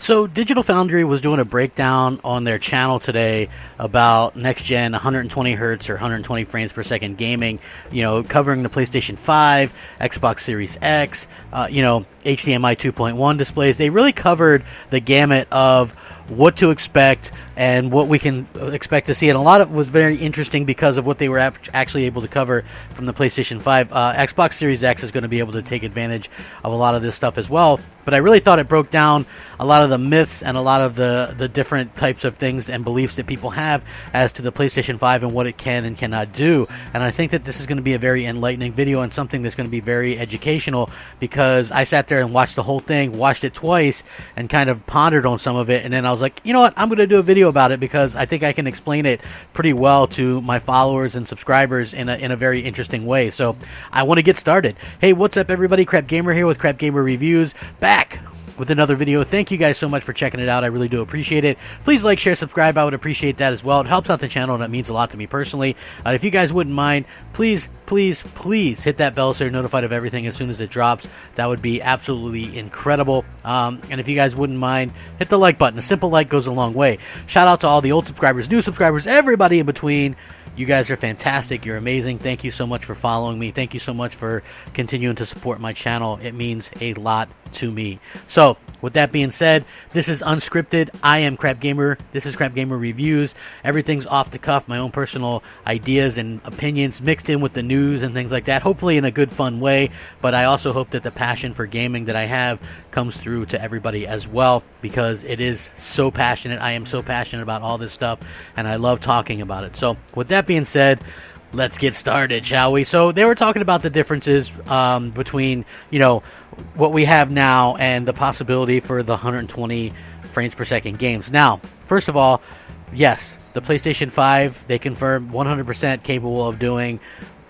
So Digital Foundry was doing a breakdown on their channel today about next-gen 120 hertz or 120 frames per second gaming, covering the PlayStation 5, Xbox Series X, HDMI 2.1 displays. They really covered the gamut of what to expect and what we can expect to see. And a lot of it was very interesting because of what they were actually able to cover from the PlayStation 5. Xbox Series X is going to be able to take advantage of a lot of this stuff as well. But I really thought it broke down a lot of the myths and a lot of the different types of things and beliefs that people have as to the PlayStation 5 and what it can and cannot do. And I think that this is going to be a very enlightening video and something that's going to be very educational, because I sat there and watched the whole thing, watched it twice, and kind of pondered on some of it. And then I was like, you know what, I'm going to do a video about it because I think I can explain it pretty well to my followers and subscribers in a very interesting way. So I want to get started. Hey, what's up, everybody? Crapgamer here with Crapgamer Reviews, back with another video. Thank you guys so much for checking it out. I really do appreciate it. Please like, share, subscribe. I would appreciate that as well. It helps out the channel and it means a lot to me personally. If you guys wouldn't mind, please hit that bell so you're notified of everything as soon as it drops. That would be absolutely incredible. And if you guys wouldn't mind, hit the like button. A simple like goes a long way. Shout out to all the old subscribers, new subscribers, everybody in between. You guys are fantastic. You're amazing. Thank you so much for following me. Thank you so much for continuing to support my channel. It means a lot to me. So, with that being said, this is unscripted. I am Crapgamer. This is Crapgamer Reviews. Everything's off the cuff, my own personal ideas and opinions mixed in with the news and things like that, hopefully in a good, fun way. But I also hope that the passion for gaming that I have comes through to everybody as well, because it is so passionate. I am so passionate about all this stuff, and I love talking about it. So, with that being said, let's get started, shall we? So they were talking about the differences between, what we have now and the possibility for the 120 frames per second games. Now, first of all, yes, the PlayStation 5, they confirmed 100% capable of doing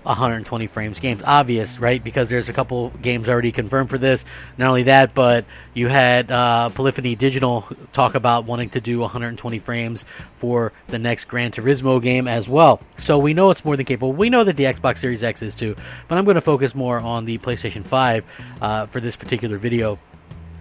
120 frames games. Obvious, right? Because there's a couple games already confirmed for this. Not only that, but you had Polyphony Digital talk about wanting to do 120 frames for the next Gran Turismo game as well. So we know it's more than capable. We know that the Xbox Series X is too, but I'm going to focus more on the PlayStation 5 for this particular video.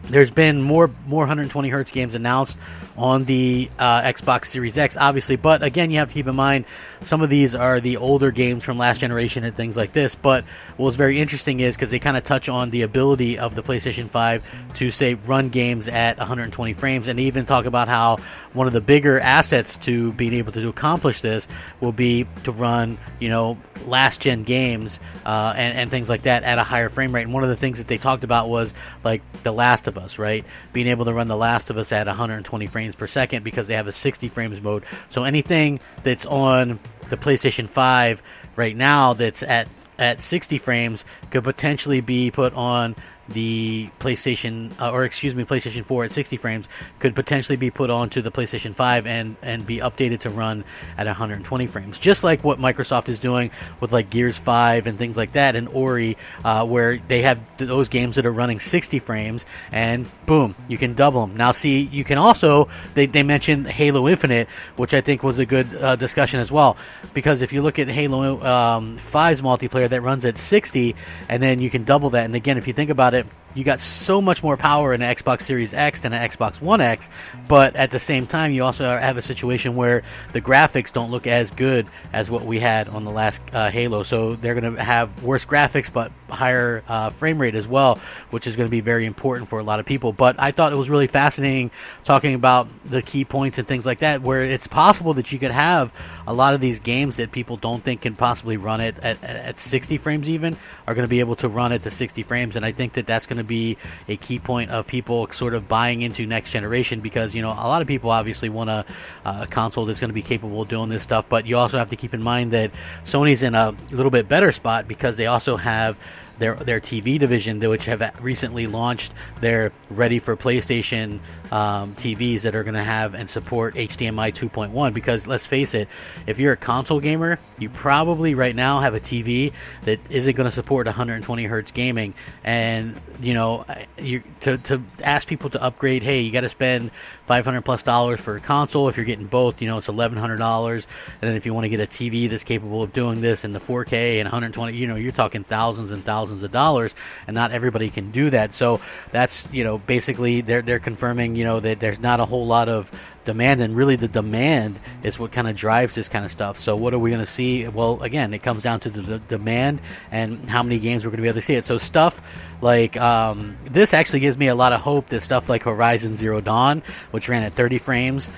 There's been more 120 hertz games announced on the Xbox Series X, obviously, but again, you have to keep in mind some of these are the older games from last generation and things like this. But what's very interesting is because they kind of touch on the ability of the PlayStation 5 to, say, run games at 120 frames, and even talk about how one of the bigger assets to being able to accomplish this will be to run, last gen games and things like that at a higher frame rate. And one of the things that they talked about was like The Last of Us, right? Being able to run The Last of Us at 120 frames per second because they have a 60 frames mode. So anything that's on the PlayStation 5 right now that's at 60 frames could potentially be put on the PlayStation PlayStation 4 at 60 frames could potentially be put onto the PlayStation 5 and be updated to run at 120 frames, just like what Microsoft is doing with like Gears 5 and things like that, and Ori, where they have those games that are running 60 frames, and boom, you can double them. Now, see, you can also, they mentioned Halo Infinite, which I think was a good discussion as well, because if you look at Halo 5's multiplayer that runs at 60, and then you can double that, and again, if you think about it, you got so much more power in an Xbox Series X than an Xbox One X, but at the same time, you also have a situation where the graphics don't look as good as what we had on the last Halo, so they're going to have worse graphics, but higher frame rate as well, which is going to be very important for a lot of people. But I thought it was really fascinating talking about the key points and things like that, where it's possible that you could have a lot of these games that people don't think can possibly run it at 60 frames even, are going to be able to run at the 60 frames, and I think that that's going to be a key point of people sort of buying into next generation, because a lot of people obviously want a console that's going to be capable of doing this stuff, but you also have to keep in mind that Sony's in a little bit better spot because they also have their TV division, which have recently launched their ready for PlayStation TVs that are going to have and support HDMI 2.1, because let's face it, if you're a console gamer, you probably right now have a TV that isn't going to support 120 hertz gaming, and to ask people to upgrade, hey, you got to spend $500+ for a console. If you're getting both, it's $1,100, and then if you want to get a TV that's capable of doing this in the 4K and 120, you're talking thousands and thousands thousands of dollars, and not everybody can do that. So that's, basically they're confirming, that there's not a whole lot of demand, and really the demand is what kind of drives this kind of stuff. So what are we going to see? Well, again, it comes down to the demand and how many games we're going to be able to see it. So stuff like this actually gives me a lot of hope that stuff like Horizon Zero Dawn, which ran at 30 frames,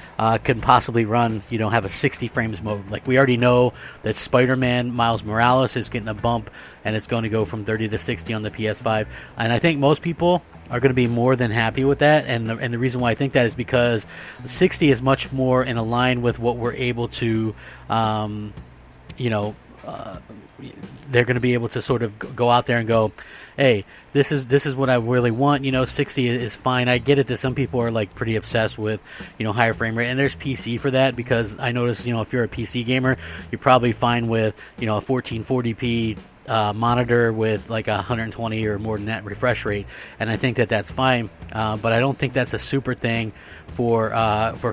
could possibly run, have a 60 frames mode. Like, we already know that Spider-Man Miles Morales is getting a bump, and it's going to go from 30 to 60 on the PS5, and I think most people are going to be more than happy with that, and the reason why I think that is because 60 is much more in line with what we're able to, they're going to be able to sort of go out there and go, hey, this is what I really want. 60 is fine. I get it that some people are like pretty obsessed with, higher frame rate, and there's PC for that, because I notice, if you're a PC gamer, you're probably fine with, a 1440p monitor with like 120 or more than that refresh rate, and I think that that's fine, but I don't think that's a super thing for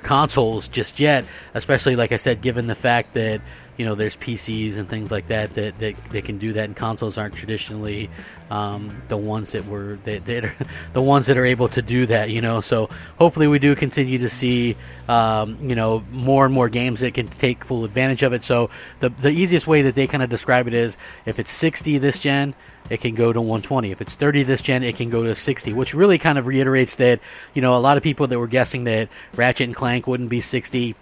consoles just yet, especially, like I said, given the fact that there's PCs and things like that they can do that, and consoles aren't traditionally the ones that the ones that are able to do that. So hopefully we do continue to see more and more games that can take full advantage of it. So the easiest way that they kind of describe it is, if it's 60 this gen, it can go to 120. If it's 30 this gen, it can go to 60, which really kind of reiterates that a lot of people that were guessing that Ratchet and Clank wouldn't be 60,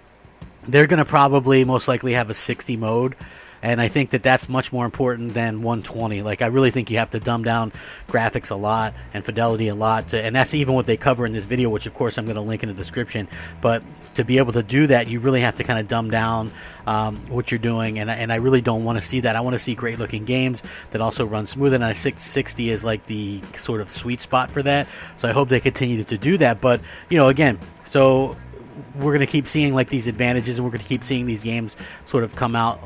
they're going to probably most likely have a 60 mode, and I think that that's much more important than 120. Like, I really think you have to dumb down graphics a lot and fidelity a lot, and that's even what they cover in this video, which of course I'm going to link in the description. But to be able to do that, you really have to kind of dumb down what you're doing, and I really don't want to see that. I want to see great looking games that also run smooth, and I think 60 is like the sort of sweet spot for that. So I hope they continue to do that. But again, so we're going to keep seeing like these advantages, and we're going to keep seeing these games sort of come out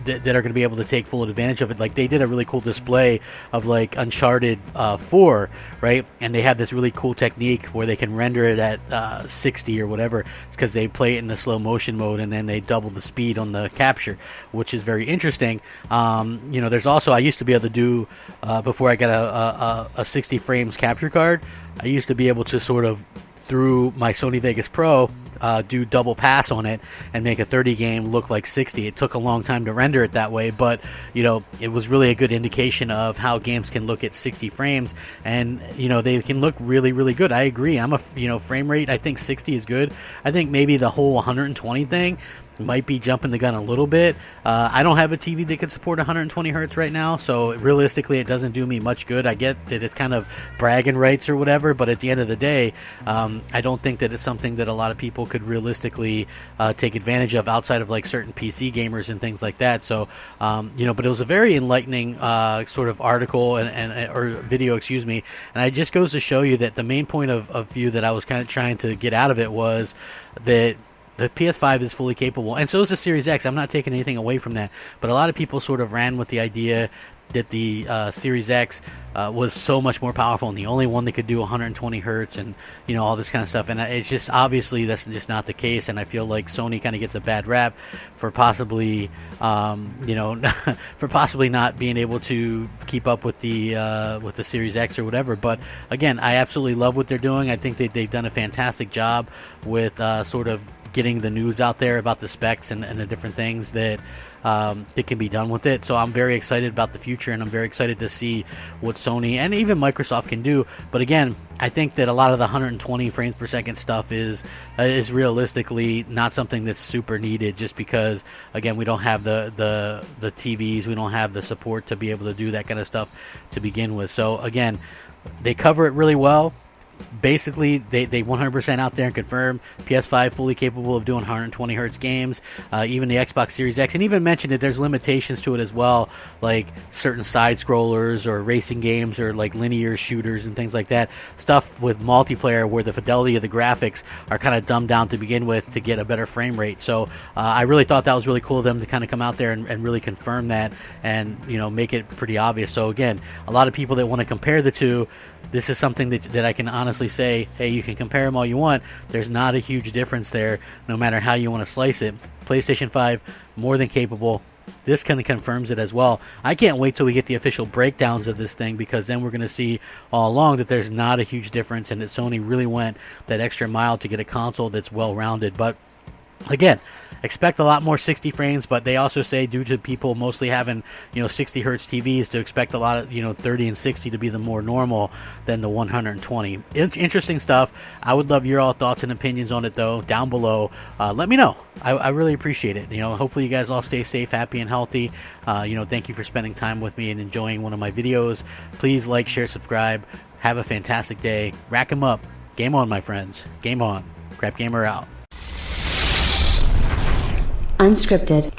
that are going to be able to take full advantage of it. Like, they did a really cool display of like Uncharted 4, right? And they have this really cool technique where they can render it at 60 or whatever. It's because they play it in the slow motion mode, and then they double the speed on the capture, which is very interesting. There's also, I used to be able to do, before I got a 60 frames capture card, I used to be able to sort of, through my Sony Vegas Pro, do double pass on it and make a 30 game look like 60. It took a long time to render it that way, but it was really a good indication of how games can look at 60 frames, and they can look really, really good. I agree. I'm a frame rate, I think 60 is good. I think maybe the whole 120 thing might be jumping the gun a little bit. I don't have a TV that can support 120 hertz right now, so realistically it doesn't do me much good. I get that it's kind of bragging rights or whatever, but at the end of the day, I don't think that it's something that a lot of people could realistically take advantage of outside of like certain PC gamers and things like that. So but it was a very enlightening sort of article or video, excuse me, and it just goes to show you that the main point of view that I was kind of trying to get out of it was that the PS5 is fully capable, and so is the Series X. I'm not taking anything away from that, but a lot of people sort of ran with the idea that the Series X was so much more powerful and the only one that could do 120 hertz and all this kind of stuff, and it's just obviously that's just not the case. And I feel like Sony kind of gets a bad rap for possibly for possibly not being able to keep up with the Series X or whatever. But again, I absolutely love what they're doing. I think they've done a fantastic job with sort of getting the news out there about the specs and the different things that can be done with it. So I'm very excited about the future, and I'm very excited to see what Sony and even Microsoft can do. But again, I think that a lot of the 120 frames per second stuff is realistically not something that's super needed, just because again, we don't have the TVs, we don't have the support to be able to do that kind of stuff to begin with. So again, they cover it really well. Basically, they 100% out there and confirm PS5 fully capable of doing 120 hertz games. Even the Xbox Series X, and even mentioned that there's limitations to it as well, like certain side scrollers or racing games or like linear shooters and things like that. Stuff with multiplayer where the fidelity of the graphics are kind of dumbed down to begin with to get a better frame rate. So I really thought that was really cool of them to kind of come out there and really confirm that and make it pretty obvious. So again, a lot of people that want to compare the two, this is something that I can honestly say, hey, you can compare them all you want. There's not a huge difference there, no matter how you want to slice it. PlayStation 5, more than capable. this kind of confirms it as well. I can't wait till we get the official breakdowns of this thing, because then we're going to see all along that there's not a huge difference and that Sony really went that extra mile to get a console that's well-rounded. But again, expect a lot more 60 frames, but they also say, due to people mostly having 60 hertz TVs, to expect a lot of 30 and 60 to be the more normal than the 120. Interesting stuff. I would love your all thoughts and opinions on it, though, down below. Let me know. I really appreciate it. Hopefully you guys all stay safe, happy, and healthy. Thank you for spending time with me and enjoying one of my videos. Please like, share, subscribe. Have a fantastic day. Rack 'em up. Game on, my friends. Game on. Crapgamer out. Unscripted.